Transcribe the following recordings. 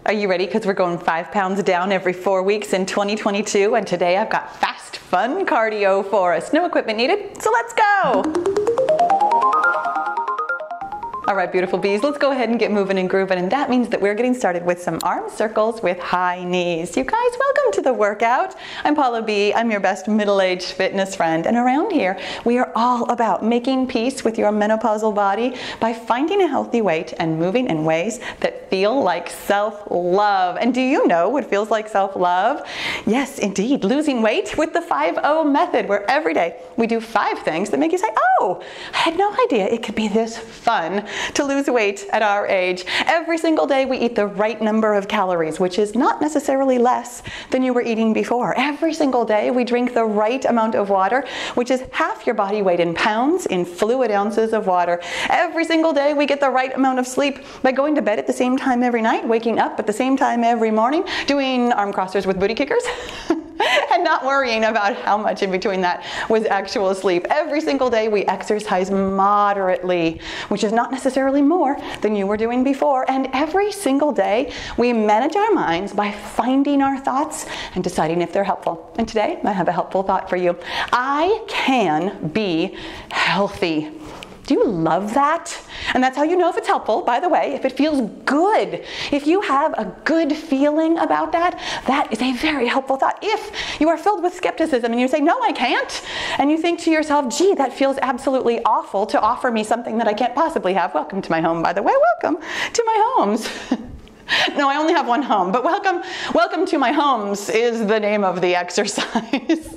Are you ready? Because we're going 5 pounds down every 4 weeks in 2022, and today I've got fast, fun cardio for us. No equipment needed, so let's go! All right, beautiful bees, let's go ahead and get moving and grooving, and that means that we're getting started with some arm circles with high knees. You guys, welcome to the workout. I'm Pahla B. I'm your best middle-aged fitness friend, and around here, we are all about making peace with your menopausal body by finding a healthy weight and moving in ways that feel like self-love. And do you know what feels like self-love? Yes, indeed, losing weight with the 5-0 method, where every day we do 5 things that make you say, oh, I had no idea it could be this fun to lose weight at our age. Every single day we eat the right number of calories, which is not necessarily less than you were eating before. Every single day we drink the right amount of water, which is half your body weight in pounds in fluid ounces of water. Every single day we get the right amount of sleep by going to bed at the same time every night, waking up at the same time every morning, doing arm crossers with booty kickers. And not worrying about how much in between that was actual sleep. Every single day we exercise moderately, which is not necessarily more than you were doing before. And every single day we manage our minds by finding our thoughts and deciding if they're helpful. And today I have a helpful thought for you. I can be healthy. Do you love that? And that's how you know if it's helpful, by the way, if it feels good. If you have a good feeling about that, that is a very helpful thought. If you are filled with skepticism and you say, no, I can't, and you think to yourself, gee, that feels absolutely awful to offer me something that I can't possibly have. Welcome to my home, by the way. Welcome to my homes. No, I only have one home, but welcome to my homes is the name of the exercise.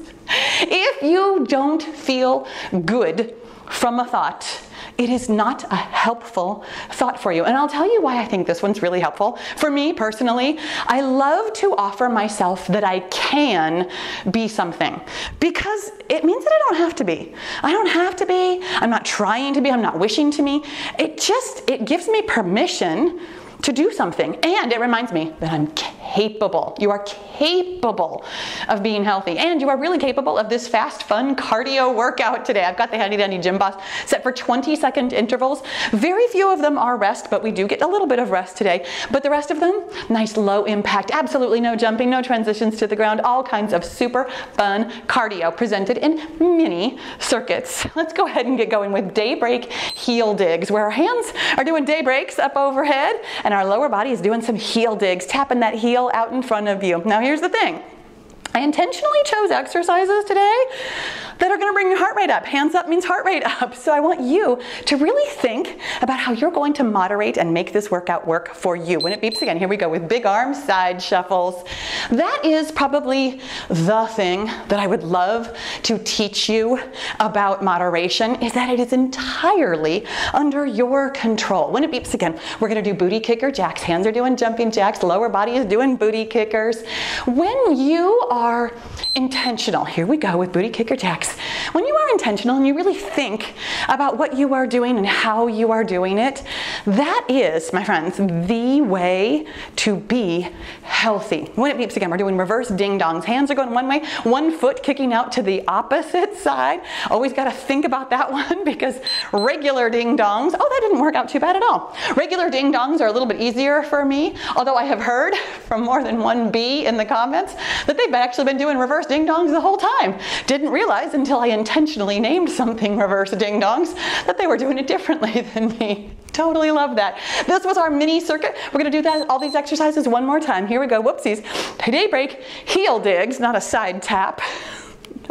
If you don't feel good from a thought, it is not a helpful thought for you. And I'll tell you why I think this one's really helpful. For me personally, I love to offer myself that I can be something, because it means that I don't have to be. I don't have to be. I'm not trying to be. I'm not wishing to be. It gives me permission to do something, and it reminds me that I'm capable. You are capable of being healthy, and you are really capable of this fast, fun cardio workout today. I've got the handy dandy gym boss set for 20-second intervals. Very few of them are rest, but we do get a little bit of rest today. But the rest of them, nice low impact, absolutely no jumping, no transitions to the ground, all kinds of super fun cardio presented in mini circuits. Let's go ahead and get going with Daybreak heel digs, where our hands are doing daybreaks up overhead, and our lower body is doing some heel digs, tapping that heel out in front of you. Now here's the thing. I intentionally chose exercises today that are going to bring your heart rate up. Hands up means heart rate up. So I want you to really think about how you're going to moderate and make this workout work for you. When it beeps again, here we go with big arm side shuffles. That is probably the thing that I would love to teach you about moderation, is that it is entirely under your control. When it beeps again, we're going to do booty kicker jacks. Hands are doing jumping jacks. Lower body is doing booty kickers. When you are intentional, here we go with booty kicker jacks. When you are intentional and you really think about what you are doing and how you are doing it, that is, my friends, the way to be healthy. When it beeps again, we're doing reverse ding-dongs. Hands are going one way, one foot kicking out to the opposite side. Always got to think about that one, because regular ding-dongs, oh, that didn't work out too bad at all. Regular ding-dongs are a little bit easier for me, although I have heard from more than one bee in the comments that they've actually been doing reverse ding-dongs the whole time. Didn't realize until I intentionally named something reverse ding-dongs that they were doing it differently than me. Totally love that. This was our mini circuit. We're going to do all these exercises one more time. Here we go. Whoopsies. Daybreak heel digs, not a side tap.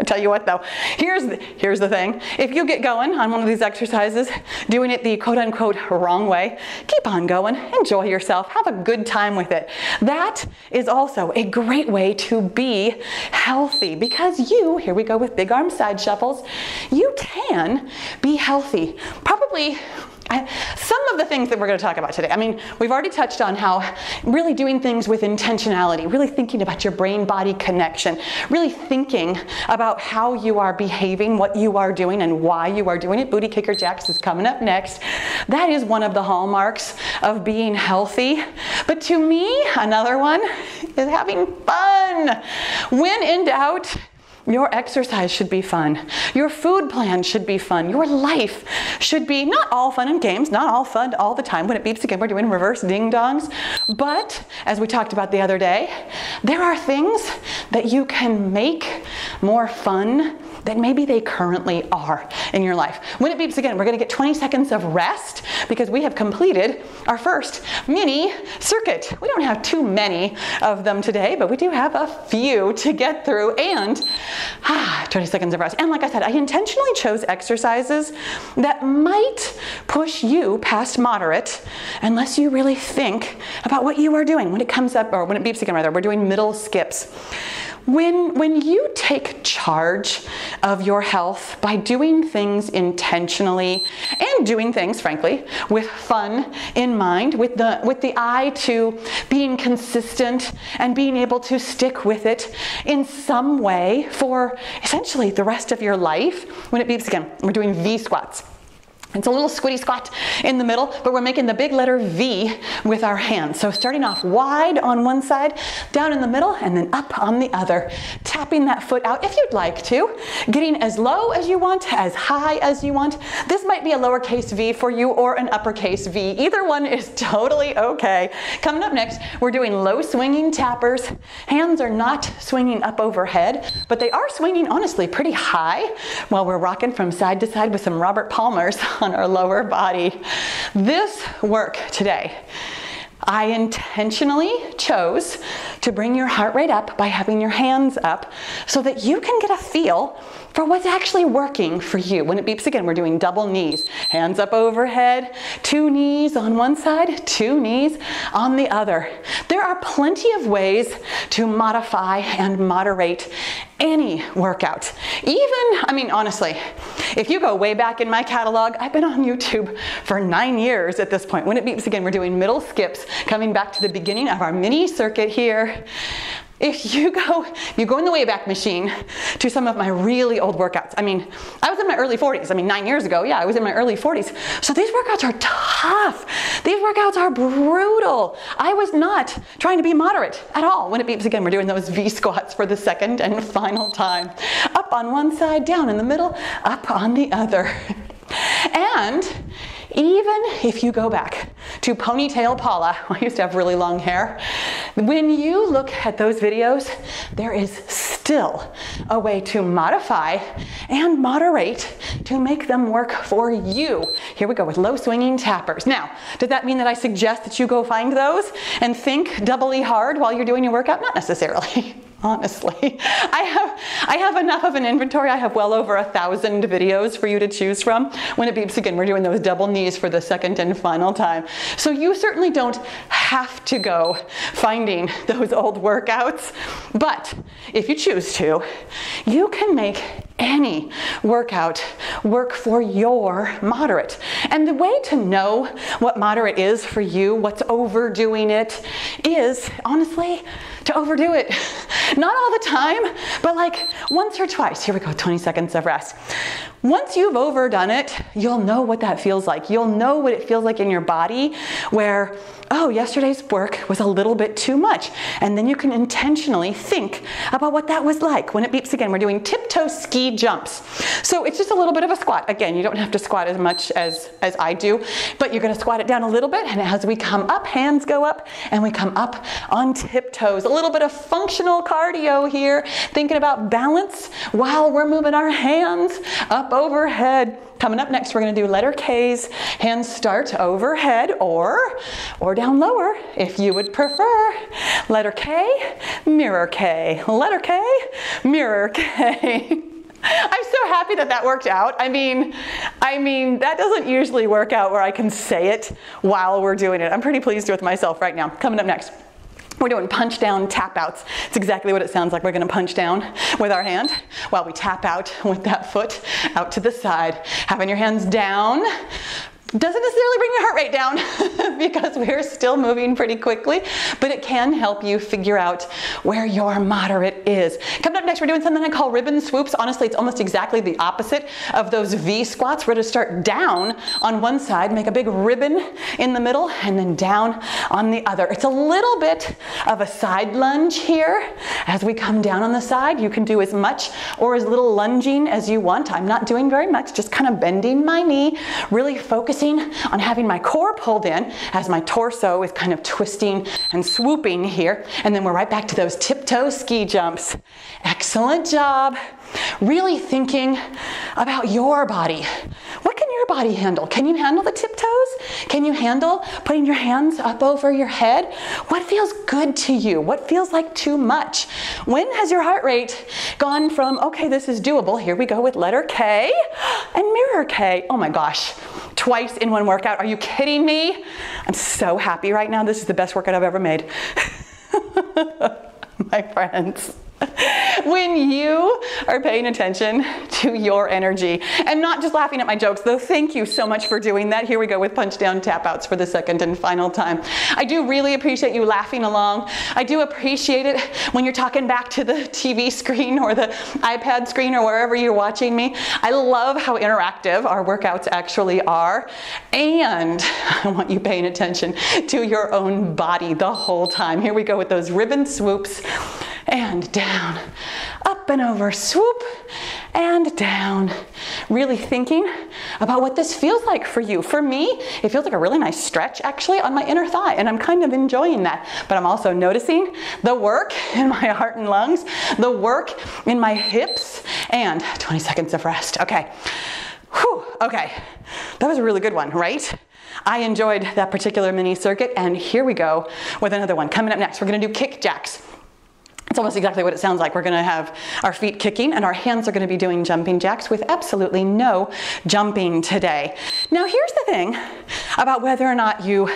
I tell you what though, here's the thing. If you get going on one of these exercises, doing it the quote-unquote wrong way, keep on going, enjoy yourself, have a good time with it. That is also a great way to be healthy, because here we go with big arm side shuffles, you can be healthy. Probably some of the things that we're going to talk about today. I mean, we've already touched on how really doing things with intentionality, really thinking about your brain-body connection, really thinking about how you are behaving, what you are doing, and why you are doing it. Booty kicker jacks is coming up next. That is one of the hallmarks of being healthy. But to me, another one is having fun. When in doubt, Your exercise should be fun. Your food plan should be fun. Your life should be not all fun and games, not all fun all the time. When it beeps again, we're doing reverse ding-dongs. But as we talked about the other day, there are things that you can make more fun than maybe they currently are in your life. When it beeps again, we're going to get 20 seconds of rest because we have completed our first mini circuit. We don't have too many of them today, but we do have a few to get through, and 20 seconds of rest. And like I said, I intentionally chose exercises that might push you past moderate unless you really think about what you are doing. When it comes up, or when it beeps again rather, we're doing middle skips. When you take charge of your health by doing things intentionally and doing things, frankly, with fun in mind, with the eye to being consistent and being able to stick with it in some way for essentially the rest of your life, when it beeps again, we're doing V squats. It's a little squiddy squat in the middle, but we're making the big letter V with our hands. So starting off wide on one side, down in the middle, and then up on the other. Tapping that foot out if you'd like to. Getting as low as you want, as high as you want. This might be a lowercase V for you or an uppercase V. Either one is totally okay. Coming up next, we're doing low swinging tappers. Hands are not swinging up overhead, but they are swinging honestly pretty high while we're rocking from side to side with some Robert Palmers on our lower body. This work today, I intentionally chose to bring your heart rate up by having your hands up so that you can get a feel for what's actually working for you. When it beeps again, we're doing double knees. Hands up overhead, 2 knees on one side, 2 knees on the other. There are plenty of ways to modify and moderate any workout. Honestly, if you go way back in my catalog, I've been on YouTube for 9 years at this point. When it beeps again, we're doing middle skips, coming back to the beginning of our mini circuit here. If you go in the Wayback Machine to some of my really old workouts. I was in my early 40s. 9 years ago, yeah, I was in my early 40s. So these workouts are tough. These workouts are brutal. I was not trying to be moderate at all. When it beeps again, we're doing those V squats for the second and final time. Up on one side, down in the middle, up on the other. And even if you go back to ponytail Pahla, I used to have really long hair, when you look at those videos, there is still a way to modify and moderate to make them work for you. Here we go with low swinging tappers. Now, does that mean that I suggest that you go find those and think doubly hard while you're doing your workout? Not necessarily. Honestly, I have enough of an inventory. I have well over 1,000 videos for you to choose from. When it beeps again, we're doing those double knees for the second and final time. So you certainly don't have to go finding those old workouts, but if you choose to, you can make any workout work for your moderate. And the way to know what moderate is for you, what's overdoing it, is honestly to overdo it. Not all the time, but like once or twice. Here we go, 20 seconds of rest. Once you've overdone it, you'll know what that feels like. You'll know what it feels like in your body where, oh, yesterday's work was a little bit too much. And then you can intentionally think about what that was like. When it beeps again, we're doing tiptoe ski jumps. So it's just a little bit of a squat. Again, you don't have to squat as much as I do, but you're gonna squat it down a little bit. And as we come up, hands go up and we come up on tiptoes. A little bit of functional cardio here, thinking about balance while we're moving our hands up overhead. Coming up next, we're going to do letter K's. Hands start overhead or down lower if you would prefer. Letter K, mirror K. Letter K, mirror K. I'm so happy that worked out. I mean, that doesn't usually work out where I can say it while we're doing it. I'm pretty pleased with myself right now. Coming up next, we're doing punch down tap outs. It's exactly what it sounds like. We're gonna punch down with our hand while we tap out with that foot out to the side. Having your hands down, Doesn't necessarily bring your heart rate down because we're still moving pretty quickly, but it can help you figure out where your moderate is. Coming up next, we're doing something I call ribbon swoops. Honestly, it's almost exactly the opposite of those V squats. We're going to start down on one side, make a big ribbon in the middle, and then down on the other. It's a little bit of a side lunge here. As we come down on the side, you can do as much or as little lunging as you want. I'm not doing very much, just kind of bending my knee, really focusing on having my core pulled in as my torso is kind of twisting and swooping here. And then we're right back to those tiptoe ski jumps. Excellent job. Really thinking about your body. What can your body handle? Can you handle the tiptoes? Can you handle putting your hands up over your head? What feels good to you? What feels like too much? When has your heart rate gone from, okay, this is doable, here we go with letter K and mirror K. Oh my gosh, twice in one workout. Are you kidding me? I'm so happy right now. This is the best workout I've ever made. My friends. When you are paying attention to your energy and not just laughing at my jokes, though, thank you so much for doing that. Here we go with punch down tap outs for the second and final time. I do really appreciate you laughing along. I do appreciate it when you're talking back to the TV screen or the iPad screen or wherever you're watching me. I love how interactive our workouts actually are. And I want you paying attention to your own body the whole time. Here we go with those ribbon swoops. And down, up and over, swoop, and down. Really thinking about what this feels like for you. For me, it feels like a really nice stretch actually on my inner thigh, and I'm kind of enjoying that. But I'm also noticing the work in my heart and lungs, the work in my hips, and 20 seconds of rest. Okay. Whew. Okay. That was a really good one, right? I enjoyed that particular mini circuit, and here we go with another one. Coming up next, we're going to do kick jacks. It's almost exactly what it sounds like. We're going to have our feet kicking and our hands are going to be doing jumping jacks with absolutely no jumping today. Now here's the thing about whether or not you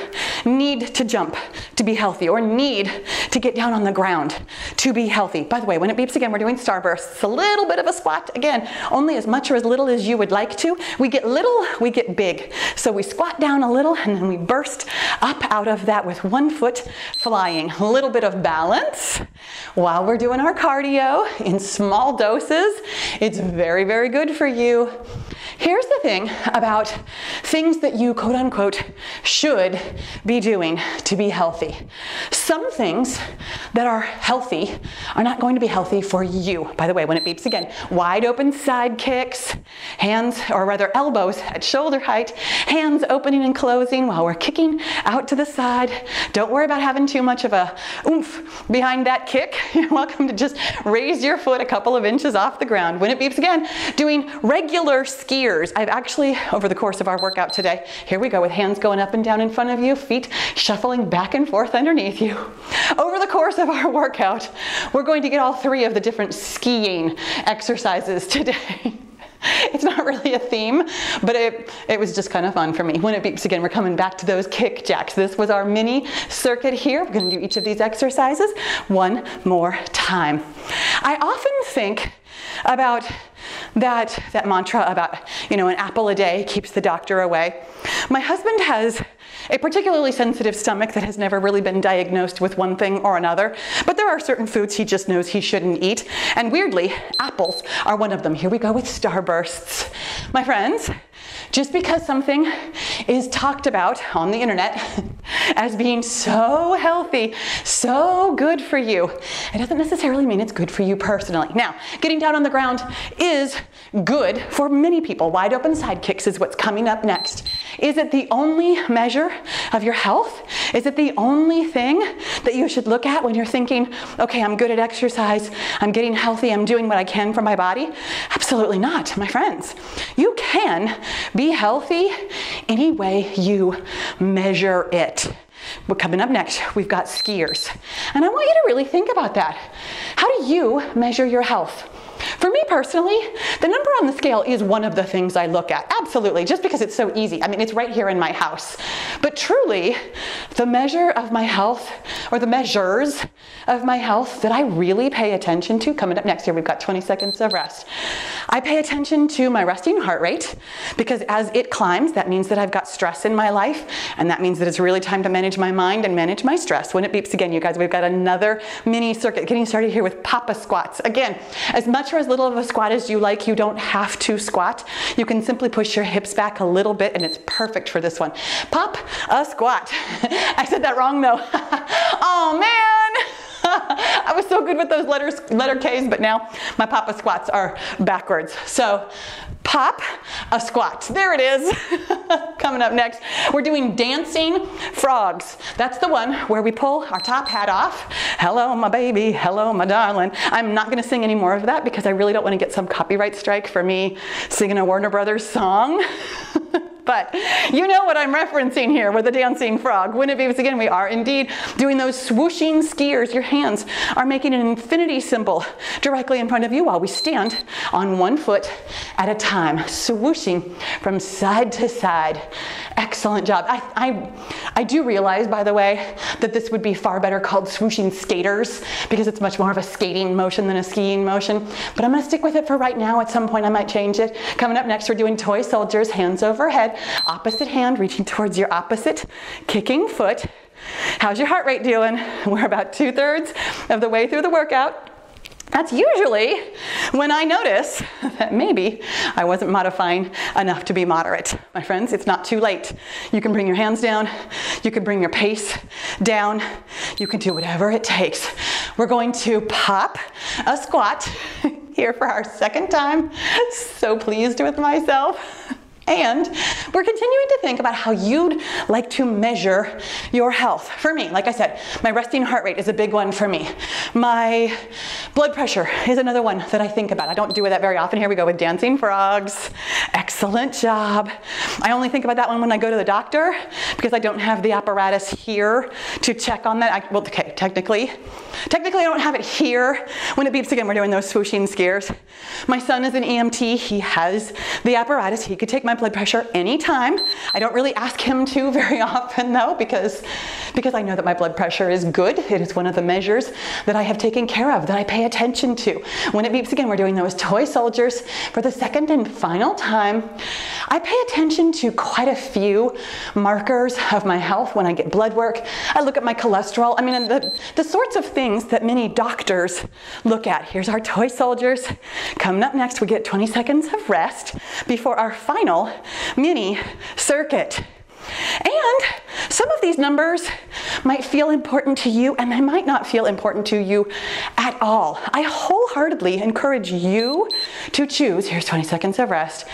need to jump to be healthy or need to get down on the ground to be healthy. By the way, when it beeps again, we're doing starbursts. It's a little bit of a squat. Again, only as much or as little as you would like to. We get little, we get big. So we squat down a little and then we burst up out of that with one foot flying. A little bit of balance while we're doing our cardio in small doses. It's very, very good for you. Here's the thing about things that you quote unquote should be doing to be healthy. Some things that are healthy are not going to be healthy for you. By the way, when it beeps again, wide open side kicks, hands, or rather elbows at shoulder height, hands opening and closing while we're kicking out to the side. Don't worry about having too much of a oomph behind that kick. You're welcome to just raise your foot a couple of inches off the ground. When it beeps again, doing regular skiers. I've actually, over the course of our workout today, here we go with hands going up and down in front of you, feet shuffling back and forth underneath you. Over the course of our workout, we're going to get all three of the different skiing exercises today. It's not really a theme, but it was just kind of fun for me. When it beeps again, we're coming back to those kick jacks. This was our mini circuit here. We're going to do each of these exercises one more time. I often think about that mantra about, an apple a day keeps the doctor away. My husband has a particularly sensitive stomach that has never really been diagnosed with one thing or another, but there are certain foods he just knows he shouldn't eat, and weirdly, apples are one of them. Here we go with Starbursts. My friends, just because something is talked about on the internet as being so healthy, so good for you, it doesn't necessarily mean it's good for you personally. Now, getting down on the ground is good for many people. Wide open side kicks is what's coming up next. Is it the only measure of your health? Is it the only thing that you should look at when you're thinking, okay, I'm good at exercise, I'm getting healthy, I'm doing what I can for my body? Absolutely not, my friends. You can be healthy any way you measure it. But coming up next, we've got skiers. And I want you to really think about that. How do you measure your health? For me personally, the number on the scale is one of the things I look at. Absolutely, just because it's so easy. I mean, it's right here in my house. But truly, the measure of my health, or the measures of my health that I really pay attention to, coming up next here, we've got 20 seconds of rest. I pay attention to my resting heart rate, because as it climbs, that means that I've got stress in my life, and that means that it's really time to manage my mind and manage my stress. When it beeps again, you guys, we've got another mini circuit getting started here with Papa squats. Again, as much or as little of a squat as you like, you don't have to squat. You can simply push your hips back a little bit, and it's perfect for this one. Pop a squat. I said that wrong though. Oh man. I was so good with those letter K's, but now my Papa squats are backwards. So pop a squat. There it is. Coming up next, we're doing dancing frogs. That's the one where we pull our top hat off. Hello, my baby. Hello, my darling. I'm not going to sing any more of that because I really don't want to get some copyright strike for me singing a Warner Brothers song. But you know what I'm referencing here with the dancing frog. When it beeps again, we are indeed doing those swooshing skiers. Your hands are making an infinity symbol directly in front of you while we stand on one foot at a time, swooshing from side to side. Excellent job. I do realize, by the way, that this would be far better called swooshing skaters because it's much more of a skating motion than a skiing motion. But I'm going to stick with it for right now. At some point, I might change it. Coming up next, we're doing toy soldiers, hands overhead. Opposite hand reaching towards your opposite kicking foot. How's your heart rate doing? We're about 2/3 of the way through the workout. That's usually when I notice that maybe I wasn't modifying enough to be moderate. My friends, it's not too late. You can bring your hands down. You can bring your pace down. You can do whatever it takes. We're going to pop a squat here for our second time. So pleased with myself. And we're continuing to think about how you'd like to measure your health. For me, like I said, my resting heart rate is a big one for me. My blood pressure is another one that I think about. I don't do that very often. Here we go with dancing frogs. Excellent job. I only think about that one when I go to the doctor because I don't have the apparatus here to check on that. Well, okay, technically I don't have it here. When it beeps again, we're doing those swooshing skiers. My son is an EMT. He has the apparatus. He could take my blood pressure anytime. I don't really ask him to very often though, because I know that my blood pressure is good. It is one of the measures that I have taken care of, that I pay attention to. When it beeps again, we're doing those toy soldiers for the second and final time. I pay attention to quite a few markers of my health when I get blood work. I look at my cholesterol. I mean, the sorts of things that many doctors look at. Here's our toy soldiers. Coming up next, we get 20 seconds of rest before our final mini circuit. And some of these numbers might feel important to you and they might not feel important to you at all. I wholeheartedly encourage you to choose, here's 20 seconds of rest,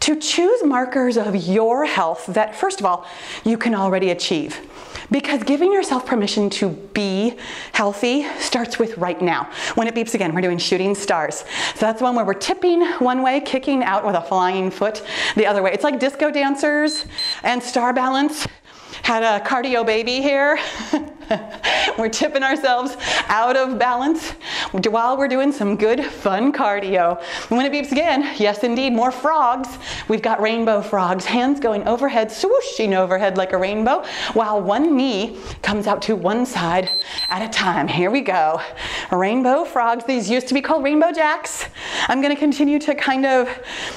to choose markers of your health that, first of all, you can already achieve. Because giving yourself permission to be healthy starts with right now. When it beeps again, we're doing shooting stars. So that's one where we're tipping one way, kicking out with a flying foot the other way. It's like disco dancers and star balance. Had a cardio baby here. We're tipping ourselves out of balance while we're doing some good fun cardio. When it beeps again, yes indeed, more frogs. We've got rainbow frogs, hands going overhead, swooshing overhead like a rainbow, while one knee comes out to one side at a time. Here we go. Rainbow frogs. These used to be called rainbow jacks. I'm going to continue to kind of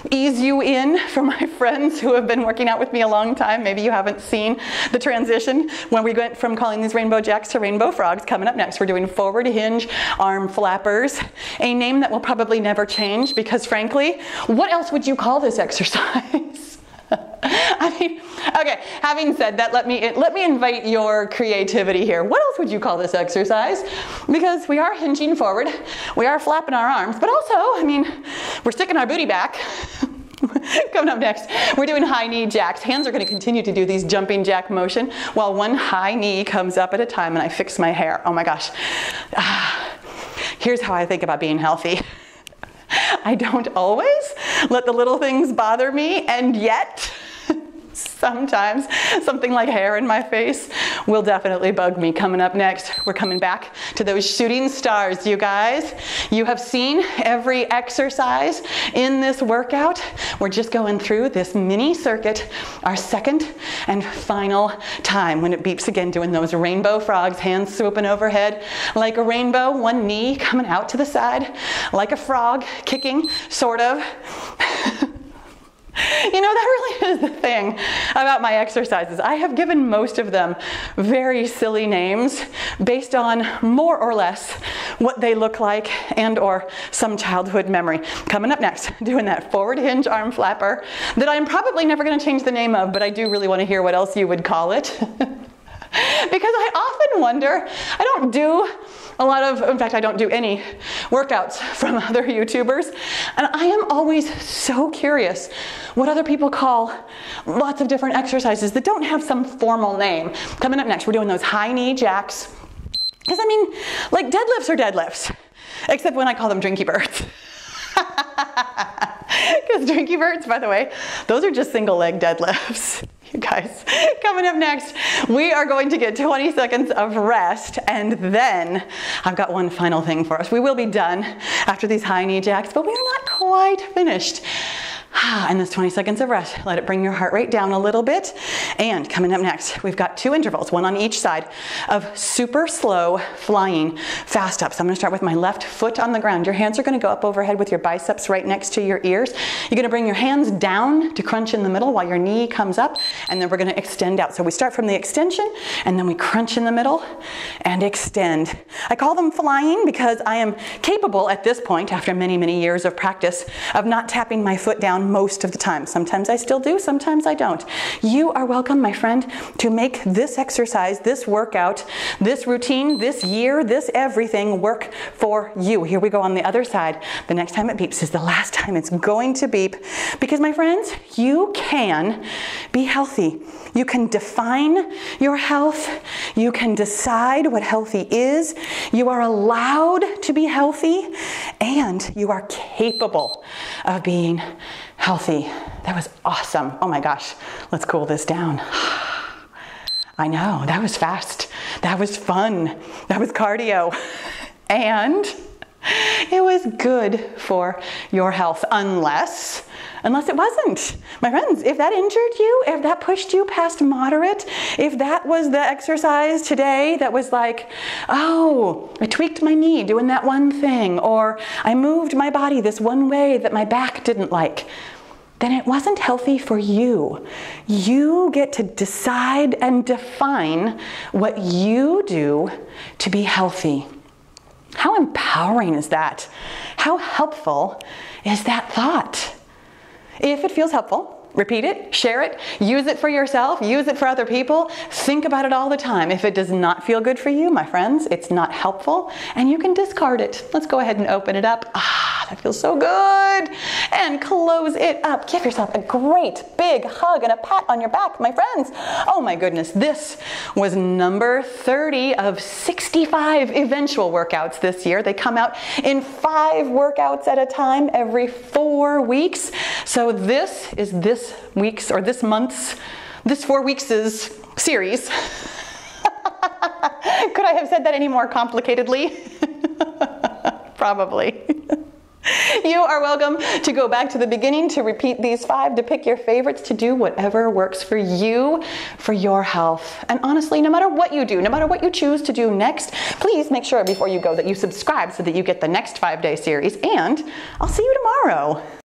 ease you in for my friends who have been working out with me a long time. Maybe you haven't seen the transition when we went from calling these rainbow jacks to rainbow frogs. Coming up next, we're doing forward hinge arm flappers, a name that will probably never change because frankly, what else would you call this exercise? I mean, okay, having said that, let me invite your creativity here. What else would you call this exercise? Because we are hinging forward, we are flapping our arms, but also, I mean, we're sticking our booty back. Coming up next, we're doing high knee jacks. Hands are going to continue to do these jumping jack motion while one high knee comes up at a time and I fix my hair. Oh my gosh. Here's how I think about being healthy. I don't always let the little things bother me, and yet Sometimes something like hair in my face will definitely bug me. Coming up next, we're coming back to those shooting stars, you guys. You have seen every exercise in this workout. We're just going through this mini circuit, our second and final time when it beeps again, doing those rainbow frogs, hands swooping overhead like a rainbow, one knee coming out to the side like a frog, kicking, sort of. You know, that really is the thing about my exercises. I have given most of them very silly names based on more or less what they look like and or some childhood memory. Coming up next, doing that forward hinge arm flapper that I'm probably never going to change the name of, but I do really want to hear what else you would call it. Because I often wonder, I don't do a lot of, in fact, I don't do any workouts from other YouTubers, and I am always so curious what other people call lots of different exercises that don't have some formal name. Coming up next, we're doing those high knee jacks. Because I mean, like deadlifts are deadlifts, except when I call them drinky birds. Because drinky birds, by the way, those are just single leg deadlifts. You guys, coming up next, we are going to get 20 seconds of rest, and then I've got one final thing for us. We will be done after these high knee jacks, but we're not quite finished. And this 20 seconds of rest, let it bring your heart rate down a little bit. And coming up next, we've got 2 intervals, one on each side of super slow flying fast ups. I'm gonna start with my left foot on the ground. Your hands are gonna go up overhead with your biceps right next to your ears. You're gonna bring your hands down to crunch in the middle while your knee comes up, and then we're gonna extend out. So we start from the extension, and then we crunch in the middle and extend. I call them flying because I am capable at this point, after many, many years of practice, of not tapping my foot down most of the time. Sometimes I still do, sometimes I don't. You are welcome, my friend, to make this exercise, this workout, this routine, this year, this everything work for you. Here we go on the other side. The next time it beeps is the last time it's going to beep, because my friends, you can be healthy. You can define your health. You can decide what healthy is. You are allowed to be healthy, and you are capable of being healthy. That was awesome. Oh my gosh, let's cool this down. I know, that was fast. That was fun. That was cardio. And it was good for your health, unless it wasn't. My friends, if that injured you, if that pushed you past moderate, if that was the exercise today that was like, oh, I tweaked my knee doing that one thing, or I moved my body this one way that my back didn't like, then it wasn't healthy for you. You get to decide and define what you do to be healthy. How empowering is that? How helpful is that thought? If it feels helpful, repeat it, share it, use it for yourself, use it for other people. Think about it all the time. If it does not feel good for you, my friends, it's not helpful, and you can discard it. Let's go ahead and open it up. That feels so good. And close it up. Give yourself a great big hug and a pat on your back, my friends. Oh my goodness, this was number 30 of 65 eventual workouts this year. They come out in 5 workouts at a time every 4 weeks. So this is this week's, or this month's, this 4 weeks' series. Could I have said that any more complicatedly? Probably. You are welcome to go back to the beginning, to repeat these 5, to pick your favorites, to do whatever works for you, for your health. And honestly, no matter what you do, no matter what you choose to do next, please make sure before you go that you subscribe so that you get the next 5-day series, and I'll see you tomorrow.